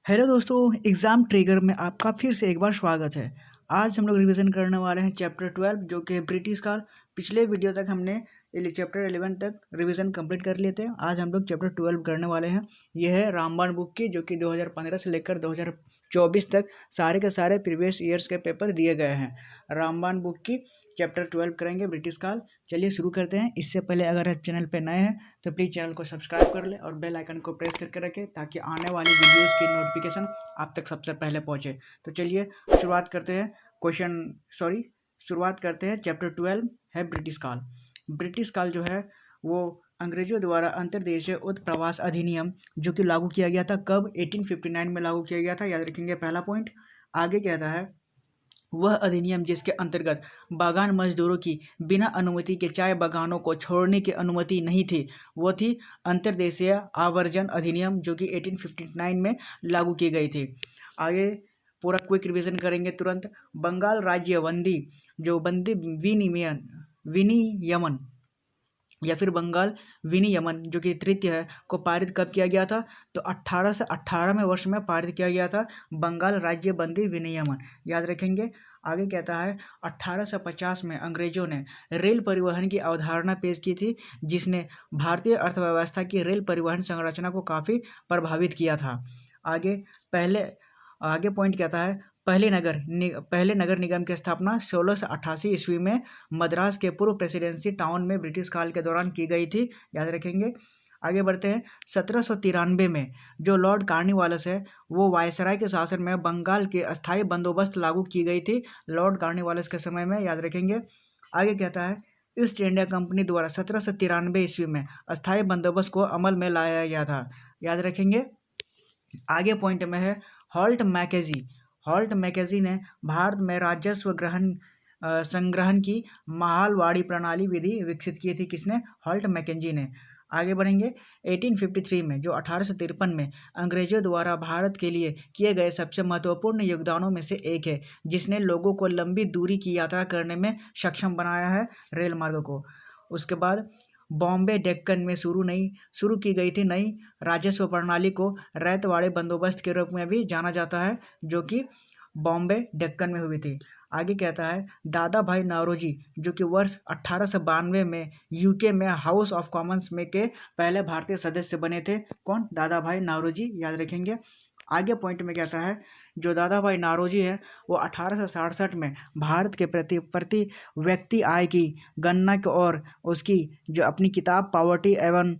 Hello दोस्तों, exam trigger में आपका फिर से एक बार स्वागत है। आज हम लोग रिवीजन करने वाले हैं चैप्टर 12 जो कि ब्रिटिश काल। पिछले वीडियो तक हमने चैप्टर 11 तक रिवीजन कंप्लीट कर लिए थे। आज हम लोग चैप्टर 12 करने वाले हैं। यह है रामबाण बुक की, जो कि 2015 से लेकर 2024 तक सारे के सारे प्रीवियस ईयर्स के पेपर दिए गए हैं। रामबाण बुक की चैप्टर 12 करेंगे ब्रिटिश काल। चलिए शुरू करते हैं। इससे पहले अगर आप चैनल पर नए हैं तो प्लीज़ चैनल को सब्सक्राइब कर लें और बेल आइकन को प्रेस करके रखें ताकि आने वाली वीडियोस की नोटिफिकेशन आप तक सबसे पहले पहुंचे। तो चलिए शुरुआत करते हैं। शुरुआत करते हैं। चैप्टर 12 है ब्रिटिश काल। ब्रिटिश काल जो है वो अंग्रेजों द्वारा अंतर्देशीय उत्प्रवास अधिनियम जो कि लागू किया गया था। कब? 1859 में लागू किया गया था, याद रखेंगे पहला पॉइंट। आगे कहता है वह अधिनियम जिसके अंतर्गत बागान मजदूरों की बिना अनुमति के चाय बागानों को छोड़ने की अनुमति नहीं थी, वो थी अंतर्देशीय आवर्जन अधिनियम जो कि 1859 में लागू की गई थी। आगे पूरा क्विक रिवीजन करेंगे तुरंत। बंगाल राज्य बंदी विनियमन या फिर बंगाल विनियमन जो कि तृतीय है को पारित कब किया गया था? तो 1818वें वर्ष में पारित किया गया था बंगाल राज्य बंदी विनियमन, याद रखेंगे। आगे कहता है 1850 में अंग्रेजों ने रेल परिवहन की अवधारणा पेश की थी, जिसने भारतीय अर्थव्यवस्था की रेल परिवहन संरचना को काफ़ी प्रभावित किया था। आगे पॉइंट कहता है पहले नगर निगम की स्थापना 1688 ईस्वी में मद्रास के पूर्व प्रेसिडेंसी टाउन में ब्रिटिश काल के दौरान की गई थी, याद रखेंगे। आगे बढ़ते हैं। 1793 में जो लॉर्ड कार्नवालिस है वो वायसराय के शासन में बंगाल के अस्थायी बंदोबस्त लागू की गई थी लॉर्ड कार्नवालिस के समय में, याद रखेंगे। आगे कहता है ईस्ट इंडिया कंपनी द्वारा 1793 ईस्वी में अस्थायी बंदोबस्त को अमल में लाया गया था, याद रखेंगे। आगे पॉइंट में है हॉल्ट मैकेजी ने भारत में राजस्व संग्रहण की महालवाड़ी प्रणाली विधि विकसित की थी। किसने? हॉल्ट मैकेजी ने। आगे बढ़ेंगे। 1853 में जो 1853 में अंग्रेजों द्वारा भारत के लिए किए गए सबसे महत्वपूर्ण योगदानों में से एक है, जिसने लोगों को लंबी दूरी की यात्रा करने में सक्षम बनाया है, रेल मार्ग को। उसके बाद बॉम्बे डेक्कन में शुरू की गई थी नई राजस्व प्रणाली को रैतवाड़ी बंदोबस्त के रूप में भी जाना जाता है, जो कि बॉम्बे डेक्कन में हुई थी। आगे कहता है दादा भाई नौरोजी जो कि वर्ष 1892 में यूके में हाउस ऑफ कॉमन्स में के पहले भारतीय सदस्य बने थे। कौन? दादा भाई नौरोजी, याद रखेंगे। आगे पॉइंट में कहता है जो दादा भाई नौरोजी है वो 1867 में भारत के प्रति व्यक्ति आय की गणना और उसकी जो अपनी किताब पॉवर्टी एवं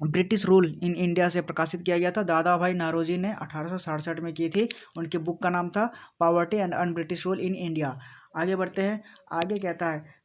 ब्रिटिश रूल इन इंडिया से प्रकाशित किया गया था। दादा भाई नौरोजी ने 1867 में की थी। उनकी बुक का नाम था poverty and un British rule in India. आगे बढ़ते हैं। आगे कहता है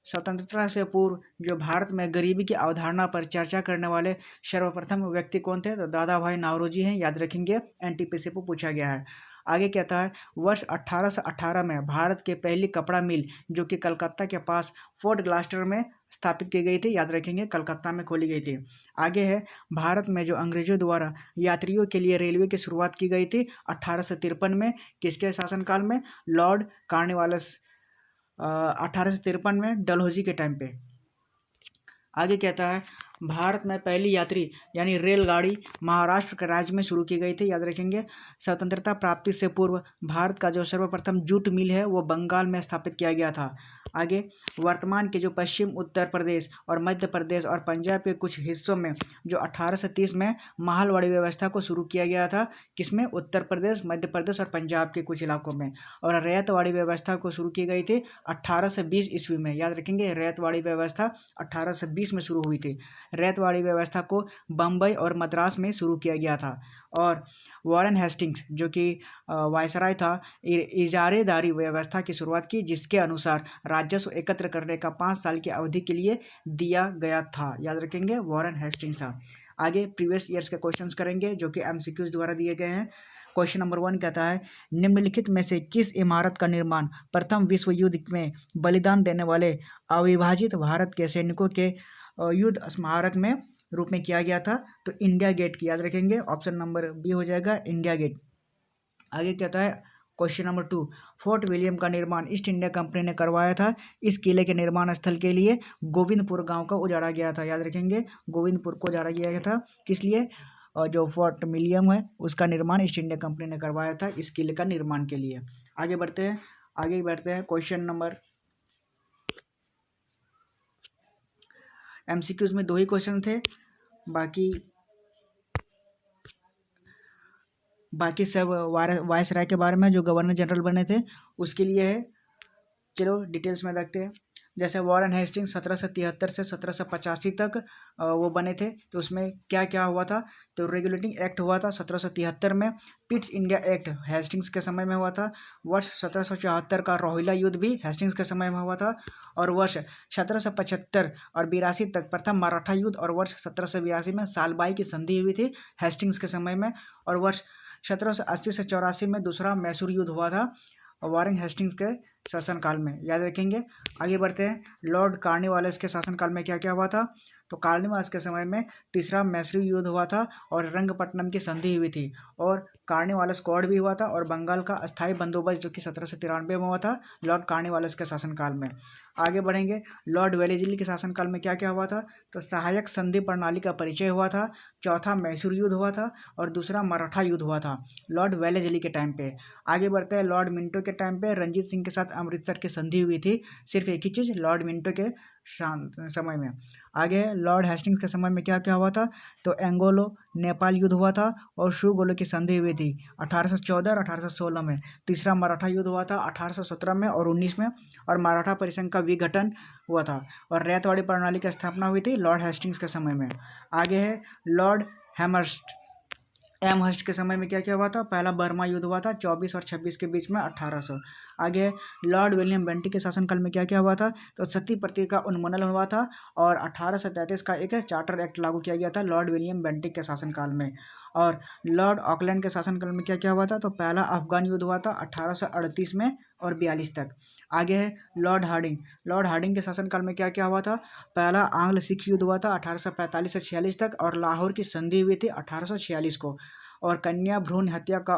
स्वतंत्रता से पूर्व जो भारत में गरीबी की अवधारणा पर चर्चा करने वाले सर्वप्रथम व्यक्ति कौन थे? तो दादा भाई नौरोजी हैं, याद रखेंगे। एनटीपीसी को पूछा गया है। आगे कहता है वर्ष 1818 में भारत के पहली कपड़ा मिल जो कि कलकत्ता के पास फोर्ट ग्लास्टर में स्थापित की गई थी, याद रखेंगे, कलकत्ता में खोली गई थी। आगे है भारत में जो अंग्रेजों द्वारा यात्रियों के लिए रेलवे की शुरुआत की गई थी 1853 में, किसके शासनकाल में? Lord Cornwallis. 1853 में डलहौजी के टाइम पे। आगे कहता है भारत में पहली यात्री यानी रेलगाड़ी महाराष्ट्र के राज्य में शुरू की गई थी, याद रखेंगे। स्वतंत्रता प्राप्ति से पूर्व भारत का जो सर्वप्रथम जूट मिल है वो बंगाल में स्थापित किया गया था। आगे वर्तमान के जो पश्चिम उत्तर प्रदेश और मध्य प्रदेश और पंजाब के कुछ हिस्सों में जो 1830 में महालवाड़ी व्यवस्था को शुरू किया गया था, किसमें? उत्तर प्रदेश, मध्य प्रदेश और पंजाब के कुछ इलाकों में। और रैयतवाड़ी व्यवस्था को शुरू की गई थी 1820 ईस्वी में, याद रखेंगे। रैयतवाड़ी व्यवस्था 1820 में शुरू हुई थी। रैयतवाड़ी व्यवस्था को बम्बई और मद्रास में शुरू किया गया था। और वॉरेन हेस्टिंग्स जो कि वायसराय था, इजारेदारी व्यवस्था की शुरुआत की, जिसके अनुसार राजस्व एकत्र करने का 5 साल की अवधि के लिए दिया गया था, याद रखेंगे। वॉरेन हेस्टिंग्स था। आगे प्रीवियस ईयर्स के क्वेश्चंस करेंगे जो कि एमसीक्यूज द्वारा दिए गए हैं। क्वेश्चन नंबर 1 कहता है निम्नलिखित में से किस इमारत का निर्माण प्रथम विश्व युद्ध में बलिदान देने वाले अविभाजित भारत के सैनिकों के युद्ध स्मारक में रूप में किया गया था? तो इंडिया गेट की, याद रखेंगे। ऑप्शन नंबर बी हो जाएगा, इंडिया गेट। आगे कहता है क्वेश्चन नंबर 2 फोर्ट विलियम का निर्माण ईस्ट इंडिया कंपनी ने करवाया था। इस किले के निर्माण स्थल के लिए गोविंदपुर गांव का उजाड़ा गया था, याद रखेंगे। गोविंदपुर को उजाड़ा गया था, किस लिए? और जो फोर्ट विलियम है उसका निर्माण ईस्ट इंडिया कंपनी ने करवाया था इस किले का निर्माण के लिए। आगे बढ़ते हैं क्वेश्चन नंबर, एमसीक्यूज में 2 ही क्वेश्चन थे, बाकी सब वायसराय के बारे में जो गवर्नर जनरल बने थे उसके लिए है। चलो डिटेल्स में देखते हैं। जैसे वॉरेन हेस्टिंग्स 1773 से 1785 तक वो बने थे, तो उसमें क्या क्या हुआ था। तो रेगुलेटिंग एक्ट हुआ था 1773 में। पिट्स इंडिया एक्ट हेस्टिंग्स के समय में हुआ था। वर्ष 1774 का रोहिला युद्ध भी हेस्टिंग्स के समय में हुआ था। और वर्ष 1775 और 82 तक प्रथम मराठा युद्ध, और वर्ष 1782 में सालबाई की संधि हुई थी हेस्टिंग्स के समय में। और वर्ष 1780 से 84 में दूसरा मैसूर युद्ध हुआ था वॉरेन हेस्टिंग्स के शासनकाल में, याद रखेंगे। आगे बढ़ते हैं, लॉर्ड कॉर्नवालिस के शासनकाल में क्या क्या हुआ था। तो कॉर्नवालिस के समय में तीसरा मैसूर युद्ध हुआ था और रंगपट्टनम की संधि हुई थी, और कॉर्नवालिस कोड भी हुआ था, और बंगाल का अस्थायी बंदोबस्त जो कि 1793 में हुआ था लॉर्ड कॉर्नवालिस के शासनकाल में। आगे बढ़ेंगे, लॉर्ड वेलेस्ली के शासनकाल में क्या क्या हुआ था। तो सहायक संधि प्रणाली का परिचय हुआ था, चौथा मैसूर युद्ध हुआ था, और दूसरा मराठा युद्ध हुआ था लॉर्ड वेलेस्ली के टाइम पे। आगे बढ़ते हैं, लॉर्ड मिंटो के टाइम पे रंजीत सिंह के साथ अमृतसर की संधि हुई थी, सिर्फ एक ही चीज़ लॉर्ड मिंटो के समय में। आगे लॉर्ड हेस्टिंग्स के समय में क्या क्या हुआ था। तो एंगोलो नेपाल युद्ध हुआ था और शुगोलो की संधि हुई थी 1814 और 1816 में। तीसरा मराठा युद्ध हुआ था 1817 में और 19 में, और मराठा परिसंघ का विघटन हुआ था, और रैयतवाड़ी प्रणाली की स्थापना हुई थी लॉर्ड हेस्टिंग्स के समय में। आगे है लॉर्ड हेमर्स्ट एमहर्स्ट के समय में क्या क्या हुआ था। पहला बर्मा युद्ध हुआ था 24 और 26 के बीच में 1800। आगे लॉर्ड विलियम बेंटिक के शासनकाल में क्या क्या हुआ था। तो सती प्रथा का उन्मूलन हुआ था, और 1833 का एक चार्टर एक्ट लागू किया गया था लॉर्ड विलियम बेंटिक के शासनकाल में। और लॉर्ड ऑकलैंड के शासनकाल में क्या क्या हुआ था। तो पहला अफगान युद्ध हुआ था 1838 में और 42 तक। आगे है लॉर्ड हार्डिंग के शासनकाल में क्या क्या हुआ था। पहला आंग्ल सिख युद्ध हुआ था 1845 से 46 तक, और लाहौर की संधि हुई थी 1846 को, और कन्या भ्रूण हत्या का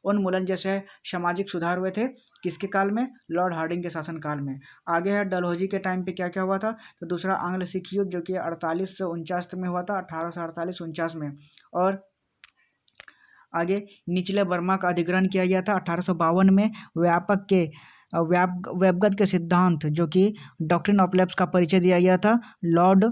उन्मूलन जैसे सामाजिक सुधार हुए थे किसके काल में, लॉर्ड हार्डिंग के शासनकाल में। आगे है डलहौजी के टाइम पे क्या क्या हुआ था। तो दूसरा आंग्ल सिख युद्ध जो कि 48 से 49 में हुआ था, 1848-49 में। और आगे निचले बर्मा का अधिग्रहण किया गया था 1852 में। वेबगत के सिद्धांत जो कि डॉक्ट्रिन ऑफ लैप्स का परिचय दिया गया था लॉर्ड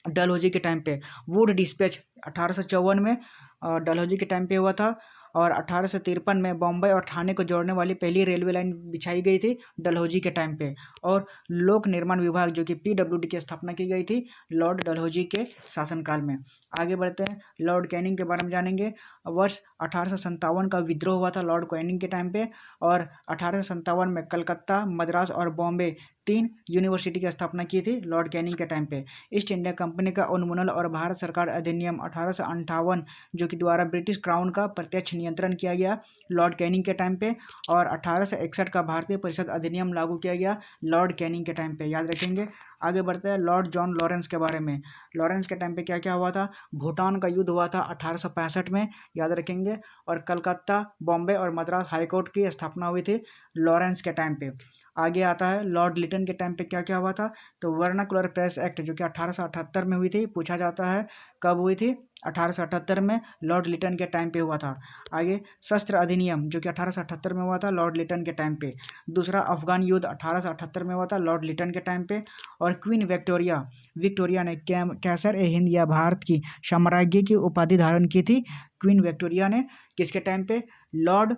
डलहौजी के टाइम पे। वुड डिस्पैच 1854 में डलहौजी के टाइम पे हुआ था, और 1853 में बॉम्बे और ठाणे को जोड़ने वाली पहली रेलवे लाइन बिछाई गई थी डलहौजी के टाइम पे। और लोक निर्माण विभाग जो कि पीडब्ल्यूडी की स्थापना की गई थी लॉर्ड डलहौजी के शासनकाल में। आगे बढ़ते हैं, लॉर्ड कैनिंग के बारे में जानेंगे। वर्ष 1857 का विद्रोह हुआ था लॉर्ड कैनिंग के टाइम पे, और 1857 में कलकत्ता, मद्रास और बॉम्बे 3 यूनिवर्सिटी की स्थापना की थी लॉर्ड कैनिंग के टाइम पे। ईस्ट इंडिया कंपनी का उन्मूलन और भारत सरकार अधिनियम 1858 जो कि द्वारा ब्रिटिश क्राउन का प्रत्यक्ष नियंत्रण किया गया लॉर्ड कैनिंग के टाइम पे, और 1861 का भारतीय परिषद अधिनियम लागू किया गया लॉर्ड कैनिंग के टाइम पे, याद रखेंगे। आगे बढ़ते हैं, लॉर्ड जॉन लॉरेंस के बारे में। लॉरेंस के टाइम पे क्या क्या हुआ था। भूटान का युद्ध हुआ था 1865 में, याद रखेंगे। और कलकत्ता, बॉम्बे और मद्रास हाईकोर्ट की स्थापना हुई थी लॉरेंस के टाइम पे। आगे आता है, लॉर्ड लिटन के टाइम पे क्या क्या हुआ था। तो वर्नाकुलर प्रेस एक्ट जो कि 1878 में हुई थी, पूछा जाता है कब हुई थी, 1878 में लॉर्ड लिटन के टाइम पे हुआ था। आगे शस्त्र अधिनियम जो कि 1878 में हुआ था लॉर्ड लिटन के टाइम पे। दूसरा अफगान युद्ध 1878 में हुआ था लॉर्ड लिटन के टाइम पे। और क्वीन विक्टोरिया ने कैसर ए हिंद या भारत की साम्राज्य की उपाधि धारण की थी क्वीन विक्टोरिया ने, किसके टाइम पे, लॉर्ड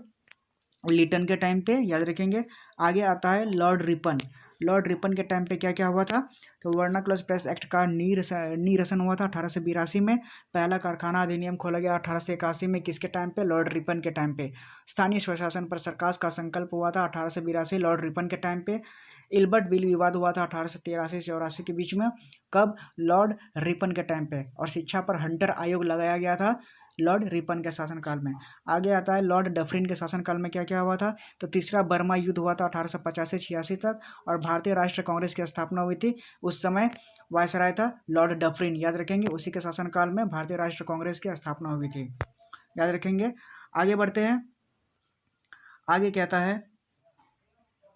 लिटन के टाइम पे, याद रखेंगे। आगे आता है लॉर्ड रिपन के टाइम पे क्या क्या हुआ था। तो वर्नाकुलर प्रेस एक्ट का नीरसन हुआ था 1882 में। पहला कारखाना अधिनियम खोला गया 1881 में, किसके टाइम पे, लॉर्ड रिपन के टाइम पे। स्थानीय स्वशासन पर सरकार का संकल्प हुआ था 1882 लॉर्ड रिपन के टाइम पे। इल्बर्ट बिल विवाद हुआ था 1883 के बीच में, कब, लॉर्ड रिपन के टाइम पे। और शिक्षा पर हंटर आयोग लगाया गया था लॉर्ड रिपन के शासनकाल में। आगे आता है लॉर्ड डफरिन के शासनकाल में क्या क्या हुआ था। तो तीसरा बर्मा युद्ध हुआ था 1850 से 86 तक, और भारतीय राष्ट्रीय कांग्रेस की स्थापना हुई थी। उस समय वायसराय था लॉर्ड डफरिन, याद रखेंगे। उसी के शासनकाल में भारतीय राष्ट्रीय कांग्रेस की स्थापना हुई थी, याद रखेंगे। आगे बढ़ते हैं, आगे कहता है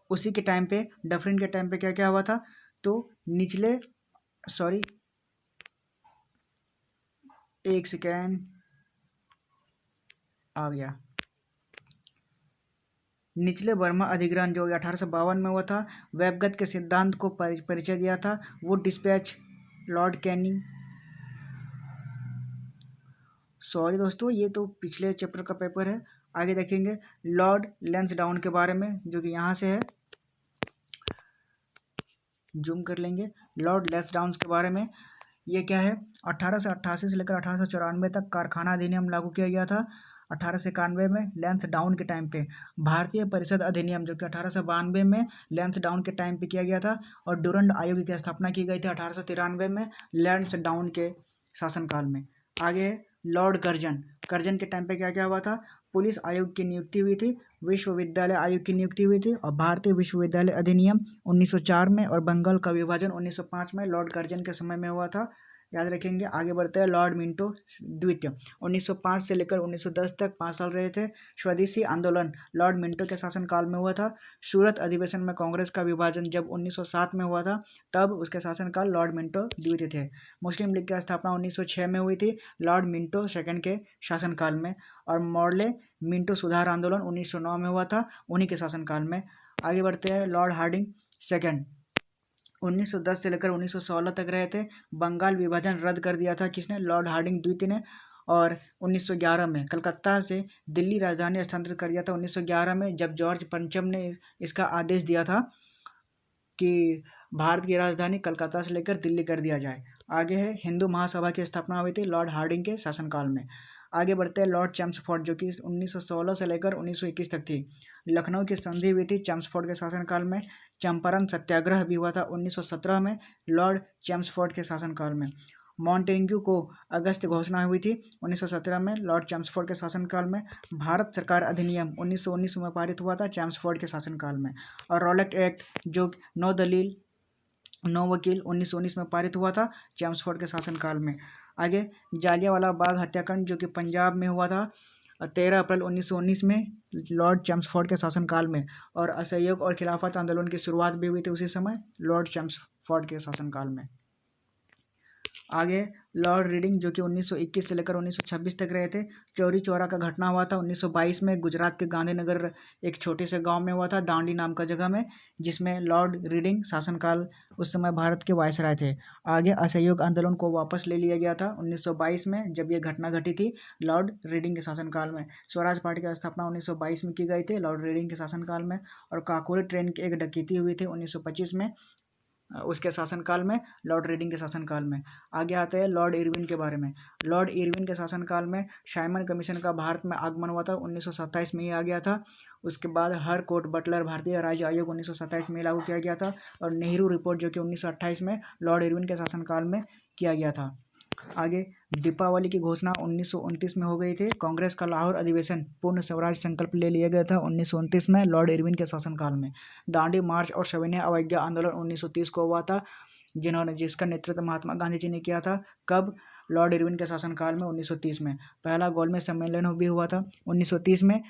उसी के टाइम पे, डफरिन के टाइम पे क्या क्या हुआ था। तो निचले सॉरी एक सेकेंड, आ गया। निचले बर्मा अधिग्रहण जो 1852 में हुआ था, वेबगत के सिद्धांत को परिचय दिया था, Wood dispatch, Lord Canning. Sorry दोस्तों, ये तो पिछले चैप्टर का पेपर है। आगे देखेंगे लॉर्ड लैंसडाउन के बारे में, जो कि यहाँ से है, जूम कर लेंगे। लॉर्ड लैंसडाउन के बारे में ये क्या है, 1888 से लेकर 1894 तक कारखाना अधिनियम लागू किया गया था। 1891 में लैंसडाउन के टाइम पे भारतीय परिषद अधिनियम, जो कि 1892 में लैंसडाउन के टाइम पे किया गया था, और डुरंड आयोग की स्थापना की गई थी 1893 में लैंसडाउन के शासनकाल में। आगे लॉर्ड कर्जन, कर्जन के टाइम पे क्या क्या हुआ था, पुलिस आयोग की नियुक्ति हुई थी, विश्वविद्यालय आयोग की नियुक्ति हुई थी, और भारतीय विश्वविद्यालय अधिनियम 1904 में और बंगाल का विभाजन 1905 में लॉर्ड कर्जन के समय में हुआ था। याद रखेंगे। आगे बढ़ते हैं, लॉर्ड मिंटो द्वितीय 1905 से लेकर 1910 तक 5 साल रहे थे। स्वदेशी आंदोलन लॉर्ड मिंटो के शासनकाल में हुआ था। सूरत अधिवेशन में कांग्रेस का विभाजन जब 1907 में हुआ था, तब उसके शासनकाल लॉर्ड मिंटो द्वितीय थे। मुस्लिम लीग की स्थापना 1906 में हुई थी लॉर्ड मिंटो सेकंड के शासनकाल में, और मॉर्ले मिंटो सुधार आंदोलन 1909 में हुआ था, उन्हीं के शासनकाल में। आगे बढ़ते हैं, लॉर्ड हार्डिंग सेकंड 1910 से लेकर 1916 तक रहे थे। बंगाल विभाजन रद्द कर दिया था किसने, लॉर्ड हार्डिंग द्वितीय ने, और 1911 में कलकत्ता से दिल्ली राजधानी स्थानांतरित कर दिया था 1911 में, जब जॉर्ज पंचम ने इसका आदेश दिया था कि भारत की राजधानी कलकत्ता से लेकर दिल्ली कर दिया जाए। आगे है, हिंदू महासभा की स्थापना हुई थी लॉर्ड हार्डिंग के शासनकाल में। आगे बढ़ते हैं, लॉर्ड चैम्सफोर्ड, जो कि 1916 से लेकर 1921 तक थी। लखनऊ की संधि हुई थी चैम्सफोर्ड के शासनकाल में। चंपारण सत्याग्रह भी हुआ था 1917 में लॉर्ड चैम्सफोर्ड के शासनकाल में। मॉन्टेग्यू को अगस्त घोषणा हुई थी 1917 में लॉर्ड चैम्सफोर्ड के शासनकाल में। भारत सरकार अधिनियम 1919 में पारित हुआ था चैम्सफोर्ड के शासनकाल में। और रॉलेट एक्ट, जो 9 दलील 9 वकील 1919 में पारित हुआ था चैम्सफोर्ड के शासनकाल में। आगे जालियांवाला बाग हत्याकांड, जो कि पंजाब में हुआ था 13 अप्रैल 1919 में लॉर्ड चैम्सफोर्ड के शासनकाल में, और असहयोग और खिलाफत आंदोलन की शुरुआत भी हुई थी उसी समय लॉर्ड चैम्सफोर्ड के शासनकाल में। आगे लॉर्ड रीडिंग, जो कि 1921 से लेकर 1926 तक रहे थे। चौरी चौरा का घटना हुआ था 1922 में गुजरात के गांधीनगर एक छोटे से गांव में हुआ था, दांडी नाम का जगह में, जिसमें लॉर्ड रीडिंग शासनकाल उस समय भारत के वायसराय थे। आगे असहयोग आंदोलन को वापस ले लिया गया था 1922 में, जब यह घटना घटी थी लॉर्ड रीडिंग के शासनकाल में। स्वराज पार्टी की स्थापना 1922 में की गई थी लॉर्ड रीडिंग के शासनकाल में। और काकोरी ट्रेन की एक डकैती हुई थी 1925 में, उसके शासनकाल में, लॉर्ड रीडिंग के शासनकाल में। आगे आते हैं लॉर्ड इरविन के बारे में। लॉर्ड इरविन के शासनकाल में साइमन कमीशन का भारत में आगमन हुआ था 1927 में ही आ गया था। उसके बाद हर कोर्ट बटलर भारतीय राज्य आयोग 1927 में लागू किया गया था, और नेहरू रिपोर्ट, जो कि 1928 में लॉर्ड इरविन के शासनकाल में किया गया था। आगे दीपावली की घोषणा 1929 में हो गई थी। कांग्रेस का लाहौर अधिवेशन पूर्ण स्वराज संकल्प ले लिया गया था 1929 में लॉर्ड इरविन के शासनकाल में। दांडी मार्च और सविनय अवज्ञा आंदोलन 1930 को हुआ था, जिसका नेतृत्व महात्मा गांधी जी ने किया था। कब, लॉर्ड इरविन के शासनकाल में 1930 में। पहला गोलमेज सम्मेलन भी हुआ था 1930 में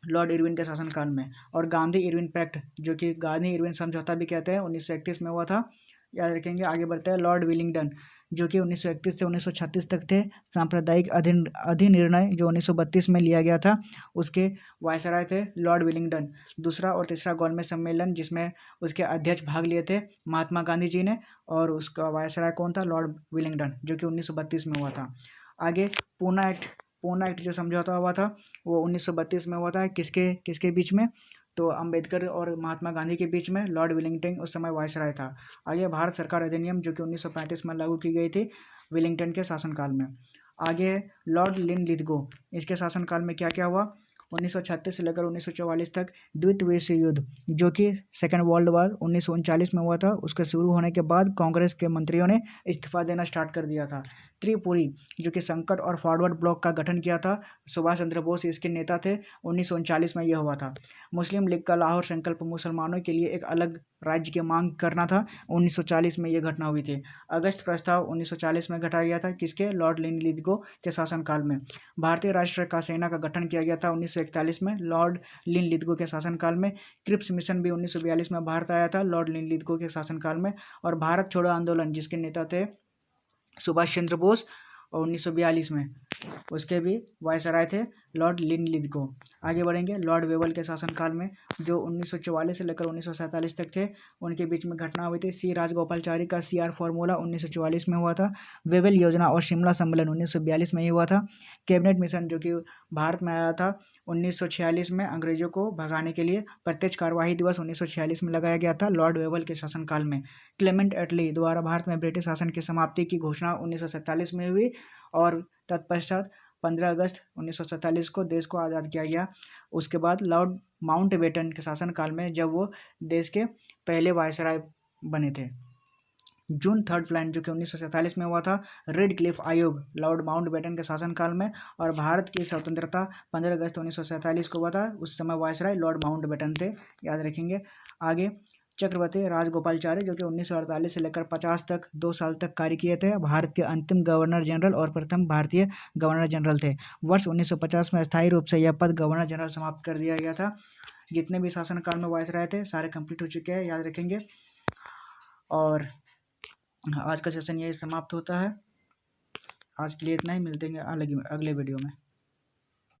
लॉर्ड इरविन के शासनकाल में। और गांधी इरविन पैक्ट, जो कि गांधी इरविन समझौता भी कहते हैं, 1931 में हुआ था, याद रखेंगे। आगे बढ़ते हैं, लॉर्ड विलिंगडन, जो कि 1931 से 1936 तक थे। सांप्रदायिक अधिनिर्णय जो 1932 में लिया गया था, उसके वायसराय थे लॉर्ड विलिंगडन। दूसरा और तीसरा गोलमेज सम्मेलन, जिसमें उसके अध्यक्ष भाग लिए थे महात्मा गांधी जी ने, और उसका वायसराय कौन था, लॉर्ड विलिंगडन, जो कि 1932 में हुआ था। आगे पूना एक्ट जो समझौता हुआ था वो 1932 में हुआ था। किसके किसके बीच में, तो अंबेडकर और महात्मा गांधी के बीच में। लॉर्ड विलिंगटन उस समय वायसराय था। आगे भारत सरकार अधिनियम, जो कि 1935 में लागू की गई थी विलिंगटन के शासनकाल में। आगे लॉर्ड लिनलिथगो, इसके शासनकाल में क्या क्या हुआ, 1936 से लेकर 1944 तक द्वितीय विश्व युद्ध, जो कि सेकेंड वर्ल्ड वॉर 1939 में हुआ था, उसके शुरू होने के बाद कांग्रेस के मंत्रियों ने इस्तीफा देना स्टार्ट कर दिया था। त्रिपुरी, जो कि संकट और फॉरवर्ड ब्लॉक का गठन किया था, सुभाष चंद्र बोस इसके नेता थे, 1939 में यह हुआ था। मुस्लिम लीग का लाहौर संकल्प मुसलमानों के लिए एक अलग राज्य की मांग करना था, 1940 में यह घटना हुई थी। अगस्त प्रस्ताव 1940 में घटाया गया था, किसके, लॉर्ड लिनलिथगो के शासनकाल में। भारतीय राष्ट्र का सेना का गठन किया गया था 1941 में लॉर्ड लिनलिथगो के शासनकाल में। क्रिप्स मिशन भी 1942 में भारत आया था लॉर्ड लिनलिथगो के शासनकाल में। और भारत छोड़ो आंदोलन, जिसके नेता थे सुभाष चंद्र बोस, और 1942 में उसके भी वायसराय थे लॉर्ड लिनलिथगो। आगे बढ़ेंगे, लॉर्ड वेवल के शासनकाल में जो 1944 से लेकर 1947 तक थे, उनके बीच में घटना हुई थी। सी राजगोपालचारी का CR फॉर्मूला 1944 में हुआ था। वेवल योजना और शिमला सम्मेलन 1942 में ही हुआ था। कैबिनेट मिशन जो कि भारत में आया था 1946 में अंग्रेजों को भगाने के लिए। प्रत्यक्ष कार्यवाही दिवस 1946 में लगाया गया था लॉर्ड वेवल के शासनकाल में। क्लेमेंट एटली द्वारा भारत में ब्रिटिश शासन की समाप्ति की घोषणा 1947 में हुई और तत्पश्चात 15 अगस्त 1947 को देश को आज़ाद किया गया। उसके बाद लॉर्ड माउंटबेटन के शासनकाल में जब वो देश के पहले वायसराय बने थे। जून 3 प्लान जो कि 1947 में हुआ था। रेड क्लिफ आयोग लॉर्ड माउंटबेटन के शासनकाल में। और भारत की स्वतंत्रता 15 अगस्त 1947 को हुआ था। उस समय वायसराय लॉर्ड माउंटबेटन थे, याद रखेंगे। आगे चक्रवर्ती राजगोपालचारी जो कि 1948 से लेकर 50 तक 2 साल तक कार्य किए थे। भारत के अंतिम गवर्नर जनरल और प्रथम भारतीय गवर्नर जनरल थे। वर्ष 1950 में अस्थायी रूप से यह पद गवर्नर जनरल समाप्त कर दिया गया था। जितने भी शासनकाल में वायसराय थे सारे कंप्लीट हो चुके हैं, याद रखेंगे। और आज का सेशन यही समाप्त होता है। आज के लिए इतना ही, मिलते हैं अगले वीडियो में।